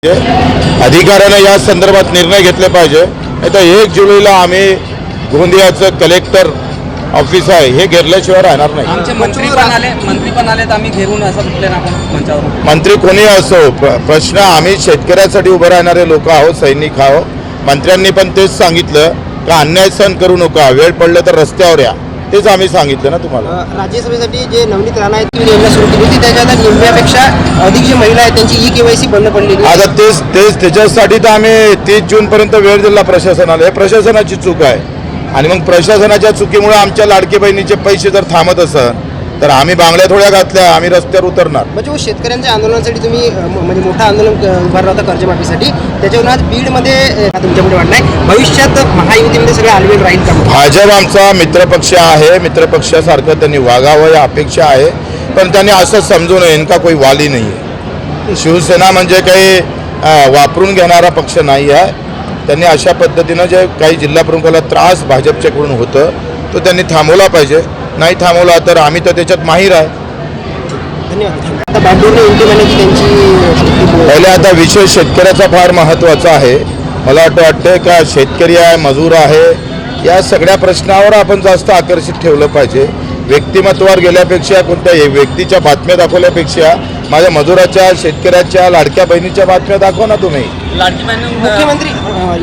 अधिकाऱ्याने या संदर्भात निर्णय घेतले पाहिजे। नाही तर 1 जुलैला आम्ही गोंदियाचं कलेक्टर ऑफिस आहे हे घेरल्याशिवाय राहणार नाही। आमचे मंत्री पण आलेत, आम्ही घेरून असं म्हटले ना आपण मंचावर। मंत्री कोणी असो, प्रश्न आम्ही शेतकऱ्यासाठी उभं राहणारे लोक आहोत, सैनिक आहोत। मंत्र्यांनी पण तेच सांगितलं का अन्याय सहन करू नका, वेळ पडलं तर रस्त्यावर या, तेच आम्ही सांगितलं ना तुम्हाला। राज्यसभेसाठी जे नवनीत राणा आहेत ती योजना सुरू केली होती, त्याच्या आता निम्म्यापेक्षा अधिक जी महिला आहेत त्यांची ई-केवायसी बंद पडलेली। आता तेच त्याच्यासाठी तर आम्ही 30 जूनपर्यंत वेळ दिला प्रशासनाला। हे प्रशासनाची चूक आहे आणि मग प्रशासनाच्या चुकीमुळे आमच्या लाडके बहिणीचे पैसे जर थांबत असेल तर आम्ही बांगड्या थोड्या घातल्या, आम्ही रस्त्यावर उतरणार। म्हणजे शेतकऱ्यांच्या आंदोलनासाठी तुम्ही म्हणजे मोठं आंदोलन उभारलं होतं कर्जमाफीसाठी, त्याच्यावरून आज बीडमध्ये तुमच्याकडे वाढलाय। भविष्यात महायुतीमध्ये सगळं आलवेल राहील का? भाजप आमचा मित्रपक्ष आहे, मित्रपक्षासारखं त्यांनी वागावं या अपेक्षा आहे, पण त्यांनी असं समजू नये इनका कोई वाली नाही आहे। शिवसेना म्हणजे काही वापरून घेणारा पक्ष नाही आहे। त्यांनी अशा पद्धतीनं जे काही जिल्हा प्रमुखाला त्रास भाजपच्याकडून होतं तो त्यांनी थांबवला पाहिजे। नाही थांबवला तर आम्ही तर त्याच्यात माहीर आहे। धन्यवाद। पहिले आता विषय शेतकऱ्याचा फार महत्त्वाचा आहे। मला वाटतं का शेतकरी आहे, मजूर आहे, या सगळ्या प्रश्नावर आपण जास्त आकर्षित ठेवलं पाहिजे। व्यक्तिमत्वावर गेल्यापेक्षा, कोणत्या व्यक्तीच्या बातम्या दाखवल्यापेक्षा माझ्या मजुराच्या, शेतकऱ्याच्या, लाडक्या बहिणीच्या बातम्या दाखवा ना तुम्ही। लाडकी बहीण मुख्यमंत्री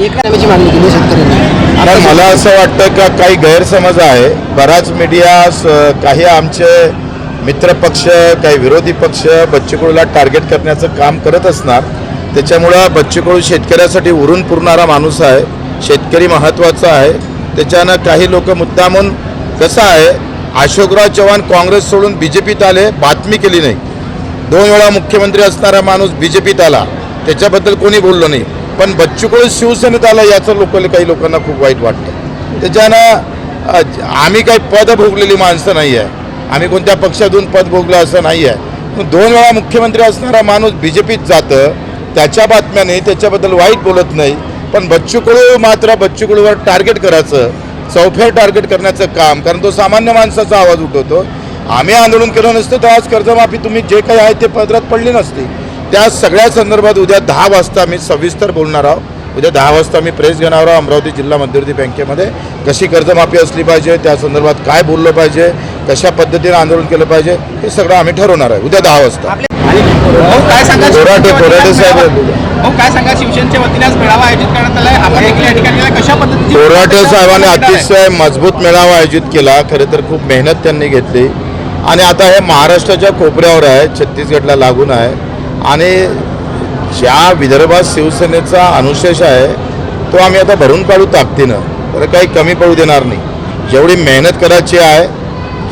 एकनाथांची मागणी केली शेतकऱ्यांनी। आता मला असं वाटतं का काही गैरसमज आहे। बराच मीडिया, काही आमचे मित्रपक्ष, काही विरोधी पक्ष बच्चू कडूला टार्गेट करण्याचं काम करत असणार। त्याच्यामुळं बच्चू कडू शेतकऱ्यासाठी उरून पुरणारा माणूस आहे, शेतकरी महत्त्वाचा आहे। त्याच्यानं काही लोक मुद्दामून, कसं आहे, अशोकराव चव्हाण काँग्रेस सोडून बीजेपीत आले, बातमी केली नाही। 2 वेळा मुख्यमंत्री असणारा माणूस बीजेपीत आला, त्याच्याबद्दल कोणी बोललो नाही, पण बच्चू कडू शिवसेनेत आला याचं काही लोकांना खूप वाईट वाटतं। त्याच्यानं आम्ही काही पद भोगलेली माणसं नाही आहे, आम्ही कोणत्या पक्षातून पद भोगलं असं नाही आहे। 2 वेळा मुख्यमंत्री असणारा माणूस बीजेपीत जातं, त्याच्या बातम्या नाही, त्याच्याबद्दल वाईट बोलत नाही, पण बच्चू कडू मात्र बच्चू कडूवर टार्गेट करायचं, चौफेर टार्गेट करण्याचं काम, कारण तो सामान्य माणसाचा आवाज उठवतो। आम्ही आंदोलन केलं नसतं तर आज कर्जमाफी तुम्ही जे काही आहे ते पदरात पडली नसती। त्या सगळ्या संदर्भात उद्या 10 वाजता मी सविस्तर बोलणार आहोत। उद्या 10 वाजता मी प्रेस घेणार आहोत अमरावती जिल्हा मध्यवर्ती बँकेमध्ये। कशी कर्जमाफी असली पाहिजे, त्या संदर्भात काय बोललं पाहिजे, कशा पद्धतीने आंदोलन केलं पाहिजे, हे सगळं आम्ही ठरवणार आहे उद्या 10 वाजता। काय सांगा कोराटे साहेब, काय सांगा शिवसेनेच्या वतीने आज मेळावा आयोजित करण्यात आलाय, आपण या ठिकाणी कशा पद्धतीने? कोराटे साहेबांनी अतिशय मजबूत मेळावा आयोजित केला। खरं तर खूप मेहनत त्यांनी घेतली आणि आता हे महाराष्ट्राच्या कोपऱ्यावर आहे, छत्तीसगडला लागून आहे आणि ज्या विदर्भात शिवसेनेचा अनुशेष आहे तो आम्ही आता भरून काढू ताकदीनं, तर काही कमी पडू देणार नाही। जेवढी मेहनत करायची आहे,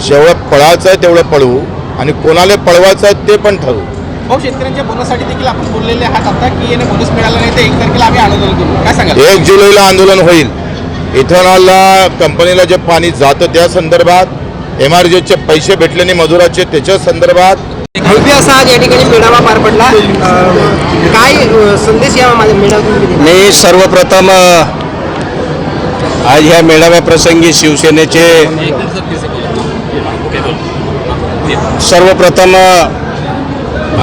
जेवढं पळायचं आहे तेवढं पळवू आणि कोणाला पळवायचं आहे ते पण ठरवू। भाऊ, शेतकऱ्यांच्या बोनससाठी देखील आपण बोललेले आहात आता की याने बोनस मिळाला नाही तर 1 तारखेला आम्ही आंदोलन करू, काय सांगाल? 1 जुलैला आंदोलन होईल। इथेनॉलला कंपनीला जे पाणी जातं त्या संदर्भात, MRGचे पैसे भेटले नाही मजुराचे त्याच्या संदर्भात। भव्य असा आज या ठिकाणी मेळावा पार पडला, काय संदेश या मेळाव्यातून? मी सर्वप्रथम आज ह्या मेळाव्याप्रसंगी शिवसेनेचे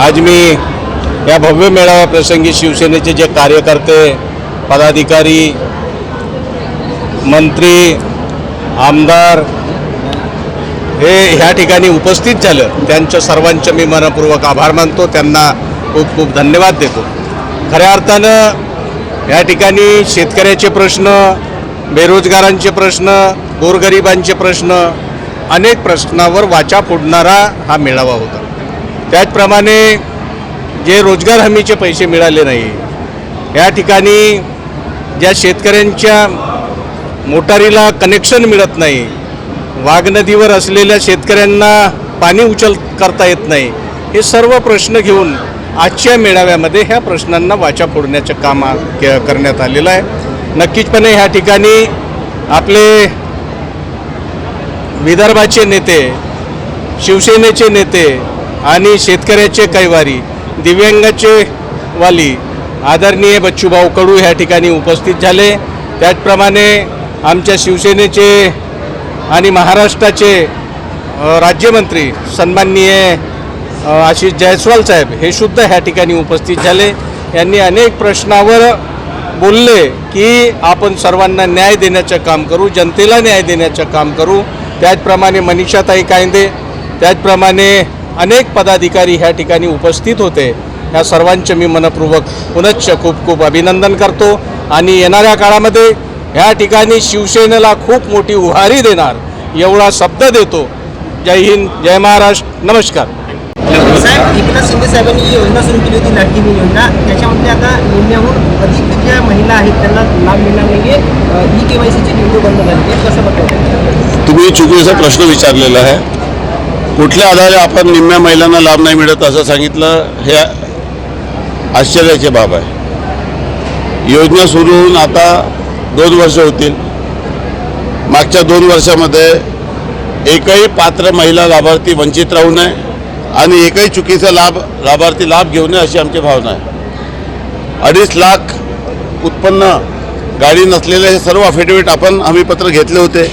आज मी या भव्य मेळाव्याप्रसंगी शिवसेनेचे जे कार्यकर्ते, पदाधिकारी, मंत्री, आमदार हे ह्या ठिकाणी उपस्थित झालं, त्यांच्या सर्वांचे मी मनपूर्वक आभार मानतो, त्यांना खूप खूप धन्यवाद देतो। खऱ्या अर्थानं या ठिकाणी शेतकऱ्याचे प्रश्न, बेरोजगारांचे प्रश्न, गोरगरिबांचे प्रश्न, अनेक प्रश्नावर वाचा फोडणारा हा मेळावा होता। त्याचप्रमाणे जे रोजगार हमीचे पैसे मिळाले नाही, या ठिकाणी ज्या शेतकऱ्यांच्या मोटारीला कनेक्शन मिळत नाही, वाघ नदीवर असलेल्या शेतकऱ्यांना पाणी उचल करता येत नाही, हे सर्व प्रश्न घेऊन आजच्या मेळाव्यामध्ये ह्या प्रश्नांना वाचा फोडण्याचं काम करण्यात आलेलं आहे। नक्कीचपणे ह्या ठिकाणी आपले विदर्भाचे नेते, शिवसेनेचे नेते आणि शेतकऱ्याचे कैवारी, दिव्यांगाचे वाली आदरणीय बच्चूभाऊ कडू ह्या ठिकाणी उपस्थित झाले। त्याचप्रमाणे आमच्या शिवसेनेचे आणि महाराष्ट्राचे राज्यमंत्री सन्माननीय आशिष जायस्वाल साहेब हे सुद्धा ह्या ठिकाणी उपस्थित झाले। यांनी अनेक प्रश्नावर बोलले की आपण सर्वांना न्याय देण्याचं काम करू, जनतेला न्याय देण्याचं काम करू. त्याचप्रमाणे मनीषाताई कायंदे, त्याचप्रमाणे अनेक पदाधिकारी ह्या ठिकाणी उपस्थित होते. या सर्वांचे मी मनपूर्वक पुनश्च खूप खूप अभिनंदन करतो आणि येणाऱ्या काळामध्ये ह्या ठिकाणी शिवसेनेला खूप मोठी उभारी देणार एवढा शब्द देतो. जय हिंद, जय महाराष्ट्र, नमस्कार. साहेब, एकनाथ शिंदे साहेबांनी जी योजना सुरू केली होती लाडकी बहीण योजना, त्याच्यामध्ये आता निम्म्याहून अधिक ज्या महिला आहेत त्यांना लाभ मिळणार नाहीये. EKYCची विंडो बंद झाली आहे, कसं बघतो? तुम्ही चुकीचा प्रश्न विचारलेला आहे. कुठल्या आधारे आपण निम्म्या महिलांना लाभ नाही मिळत असं सांगितलं, हे आश्चर्याची बाब आहे. योजना सुरू होऊन आता 2 वर्ष होतील. मागच्या 2 वर्षामध्ये एकही पात्र महिला लाभार्थी वंचित राहू नये आणि एकही चुकीचा लाभार्थी लाभ घेऊ नये अशी आमची भावना आहे. 2.5 लाख उत्पन्न, गाडी नसलेले हे सर्व अफिडेविट आपण हमीपत्र घेतले होते.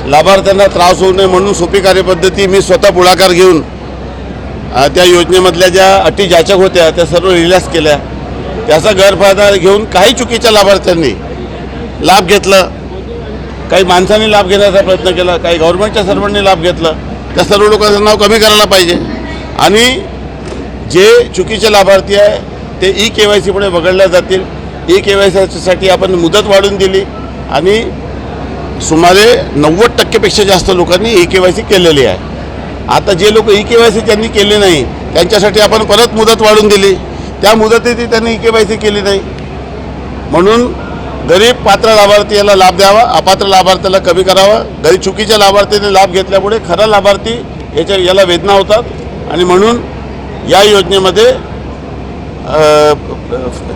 लाभार्थ्यांना त्रास होऊ नये म्हणून सोपी कार्यपद्धती मी स्वतः पुढाकार घेऊन त्या योजनेमधल्या ज्या अटी जाचक होत्या त्या सर्व रिलॅक्स केल्या. त्याचा गैरफायदा घेऊन काही चुकीच्या लाभार्थ्यांनी लाभ घेतला, काही माणसांनी लाभ घेण्याचा प्रयत्न केला, काही गव्हर्नमेंटच्या सर्वांनी लाभ घेतला. त्या सर्व लोकांचं नाव कमी करायला पाहिजे आणि जे चुकीचे लाभार्थी आहे ते EKYC पुढे वगळल्या जातील. EKYCसाठी आपण मुदत वाढवून दिली आणि सुमारे 90% जास्त लोकांनी EKYC केलेली आहे. आता जे लोक EKYC त्यांनी केले नाही त्यांच्यासाठी आपण परत मुदत वाढवून दिली. त्या मुदतीत त्यांनी EKYC केली नाही म्हणून गरीब पात्र लाभार्थीला लाभ द्यावा, अपात्र लाभार्थ्याला कमी करावा. गरीब चुकीच्या लाभार्थीने लाभ घेतल्यामुळे खरा लाभार्थी याला वेदना होतात आणि म्हणून या योजनेमध्ये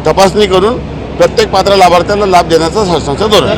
तपासणी करून प्रत्येक पात्र लाभार्थ्याला लाभ देण्याचा शासनाचं धोरण आहे.